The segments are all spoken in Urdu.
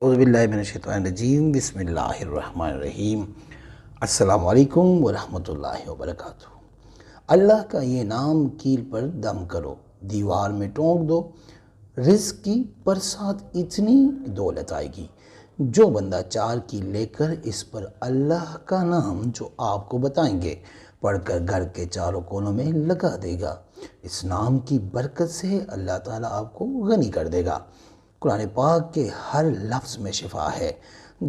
اعوذ باللہ من الشیطان الرجیم، بسم اللہ الرحمن الرحیم۔ السلام علیکم ورحمۃ اللہ وبرکاتہ۔ اللہ کا یہ نام کیل پر دم کرو، دیوار میں ٹونک دو، رزق کی برسات اتنی دولت آئے گی۔ جو بندہ چار کیل لے کر اس پر اللہ کا نام جو آپ کو بتائیں گے پڑھ کر گھر کے چاروں کونوں میں لگا دے گا، اس نام کی برکت سے اللہ تعالیٰ آپ کو غنی کر دے گا۔ قرآن پاک کے ہر لفظ میں شفا ہے۔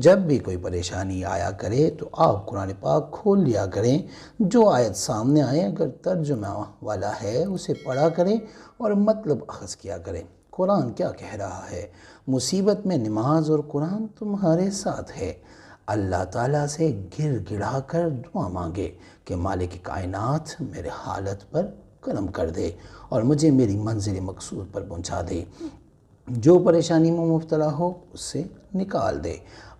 جب بھی کوئی پریشانی آیا کرے تو آپ قرآن پاک کھول لیا کریں، جو آیت سامنے آئے اگر ترجمہ والا ہے اسے پڑھا کریں اور مطلب اخذ کیا کریں۔ قرآن کیا کہہ رہا ہے؟ مصیبت میں نماز اور قرآن تمہارے ساتھ ہے۔ اللہ تعالیٰ سے گر گڑا کر دعا مانگے کہ مالک کائنات میرے حالت پر کرم کر دے اور مجھے میری منزل مقصود پر پہنچا دے، جو پریشانی میں مبتلا ہو اس سے نکال دے۔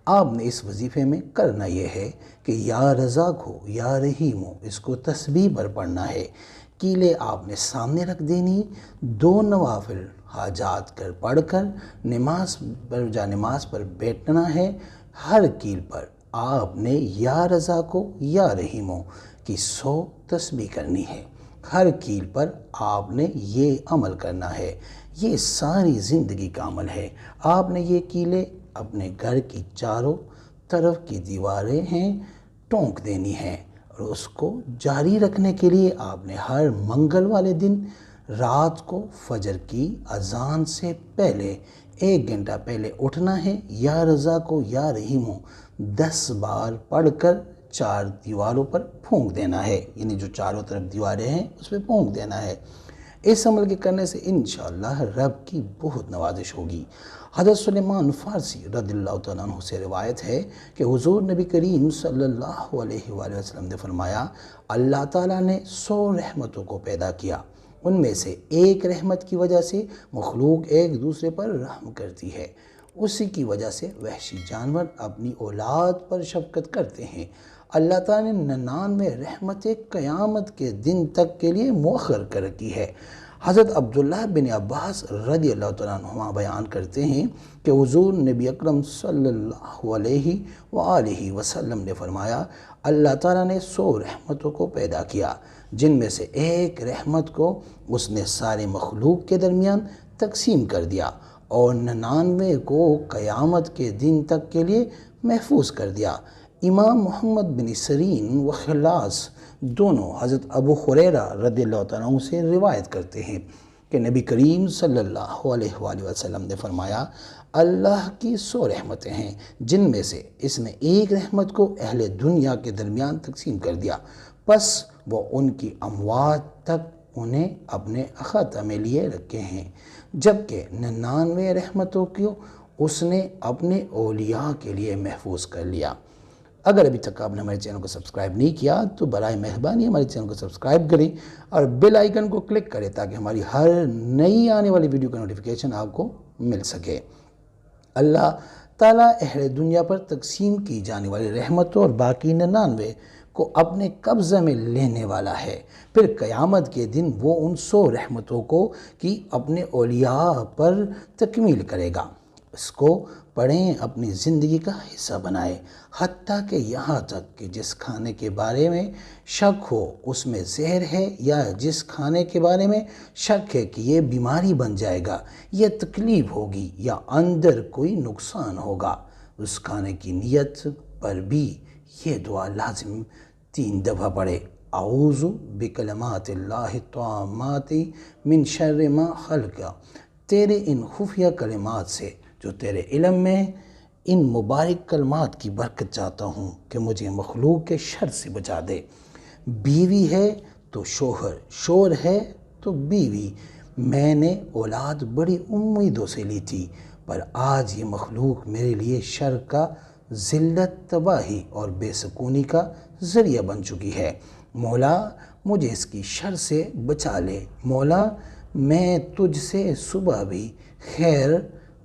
آپ نے اس وظیفے میں کرنا یہ ہے کہ یا رزاق ہو یا رحیم ہو، اس کو تسبیح پر پڑھنا ہے۔ کیلیں آپ نے سامنے رکھ دینی، دو نوافل حاجات کر پڑھ کر نماز پر بیٹھنا ہے۔ ہر کیل پر آپ نے یا رزاق ہو یا رحیم ہو کی 100 تسبیح کرنی ہے۔ ہر کیل پر آپ نے یہ عمل کرنا ہے۔ یہ ساری زندگی کا عمل ہے۔ آپ نے یہ کیلیں اپنے گھر کی چاروں طرف کی دیواریں ہیں ٹونک دینی ہیں، اور اس کو جاری رکھنے کے لیے آپ نے ہر منگل والے دن رات کو فجر کی اذان سے پہلے 1 گھنٹہ پہلے اٹھنا ہے، یا رزاق ہو یا رحیم ہو 10 بار پڑھ کر 4 دیواروں پر پھونک دینا ہے، یعنی جو چاروں طرف دیواریں ہیں اس پہ پھونک دینا ہے۔ اس عمل کے کرنے سے انشاءاللہ رب کی بہت نوازش ہوگی۔ حضرت سلیمان فارسی رضی اللہ تعالیٰ عنہ سے روایت ہے کہ حضور نبی کریم صلی اللہ علیہ وآلہ وسلم نے فرمایا، اللہ تعالیٰ نے 100 رحمتوں کو پیدا کیا، ان میں سے ایک رحمت کی وجہ سے مخلوق ایک دوسرے پر رحم کرتی ہے، اسی کی وجہ سے وحشی جانور اپنی اولاد پر شفقت کرتے ہیں۔ اللہ تعالیٰ نے 99 رحمتیں قیامت کے دن تک کے لیے مؤخر کر رکھی ہے۔ حضرت عبداللہ بن عباس رضی اللہ تعالیٰ عنہما بیان کرتے ہیں کہ حضور نبی اکرم صلی اللہ علیہ وآلہ وسلم نے فرمایا، اللہ تعالیٰ نے 100 رحمتوں کو پیدا کیا، جن میں سے ایک رحمت کو اس نے سارے مخلوق کے درمیان تقسیم کر دیا اور 99 کو قیامت کے دن تک کے لیے محفوظ کر دیا۔ امام محمد بن سیرین و خلاص دونوں حضرت ابو ہریرہ رضی اللہ تعالیٰ عنہ سے روایت کرتے ہیں کہ نبی کریم صلی اللہ علیہ وآلہ وسلم نے فرمایا، اللہ کی 100 رحمتیں ہیں، جن میں سے اس نے ایک رحمت کو اہل دنیا کے درمیان تقسیم کر دیا، پس وہ ان کی اموات تک انہیں اپنے احاطہ میں لیے رکھے ہیں، جبکہ 99 رحمتوں کو اس نے اپنے اولیاء کے لیے محفوظ کر لیا۔ اگر ابھی تک آپ نے ہمارے چینل کو سبسکرائب نہیں کیا تو برائے مہربانی ہمارے چینل کو سبسکرائب کریں اور بیل آئیکن کو کلک کریں تاکہ ہماری ہر نئی آنے والی ویڈیو کا نوٹیفیکیشن آپ کو مل سکے۔ اللہ تعالیٰ اہل دنیا پر تقسیم کی جانے والی رحمتوں اور باقی 99 کو اپنے قبضہ میں لینے والا ہے، پھر قیامت کے دن وہ ان 100 رحمتوں کو کی اپنے اولیاء پر تکمیل کرے گا۔ اس کو پڑھیں، اپنی زندگی کا حصہ بنائیں، حتیٰ کہ یہاں تک کہ جس کھانے کے بارے میں شک ہو اس میں زہر ہے، یا جس کھانے کے بارے میں شک ہے کہ یہ بیماری بن جائے گا، یہ تکلیف ہوگی یا اندر کوئی نقصان ہوگا، اس کھانے کی نیت پر بھی یہ دعا لازم 3 دفعہ پڑھے، اعوذ بکلمات اللہ التامات من شر ما خلق، تیرے ان خفیہ کلمات سے جو تیرے علم میں، ان مبارک کلمات کی برکت چاہتا ہوں کہ مجھے مخلوق کے شر سے بچا دے۔ بیوی ہے تو شوہر، شوہر ہے تو بیوی، میں نے اولاد بڑی امیدوں سے لی تھی، پر آج یہ مخلوق میرے لیے شر کا، ذلت، تباہی اور بے سکونی کا ذریعہ بن چکی ہے۔ مولا مجھے اس کی شر سے بچا لے۔ مولا میں تجھ سے صبح بھی خیر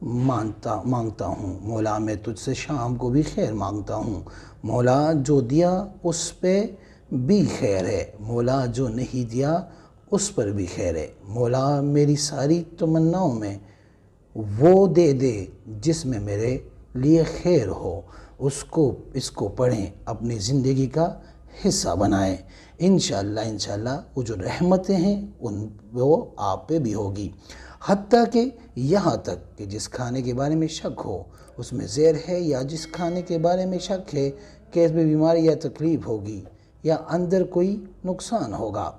مانگتا ہوں، مولا میں تجھ سے شام کو بھی خیر مانگتا ہوں، مولا جو دیا اس پہ بھی خیر ہے، مولا جو نہیں دیا اس پر بھی خیر ہے، مولا میری ساری تمناؤں میں وہ دے دے جس میں میرے لیے خیر ہو اس کو پڑھیں، اپنی زندگی کا حصہ بنائیں۔ انشاءاللہ وہ جو رحمتیں ہیں وہ آپ پہ بھی ہوگی۔ حتیٰ کہ یہاں تک کہ جس کھانے کے بارے میں شک ہو اس میں زہر ہے، یا جس کھانے کے بارے میں شک ہے کہ اس میں بیماری یا تکلیف ہوگی یا اندر کوئی نقصان ہوگا،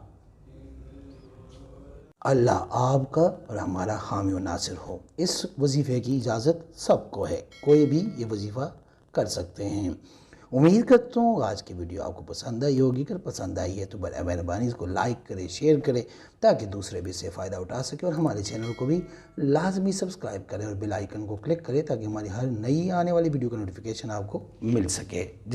اللہ آپ کا اور ہمارا حامی و ناصر ہو۔ اس وظیفے کی اجازت سب کو ہے، کوئی بھی یہ وظیفہ کر سکتے ہیں۔ امید کرتا ہوں آج کی ویڈیو آپ کو پسند آئی ہوگی۔ اگر پسند آئی ہے تو برائے مہربانی اس کو لائک کرے، شیئر کرے تاکہ دوسرے بھی اس سے فائدہ اٹھا سکے، اور ہمارے چینل کو بھی لازمی سبسکرائب کریں اور بیل آئیکن کو کلک کریں تاکہ ہماری ہر نئی آنے والی ویڈیو کا نوٹیفیکیشن آپ کو مل سکے۔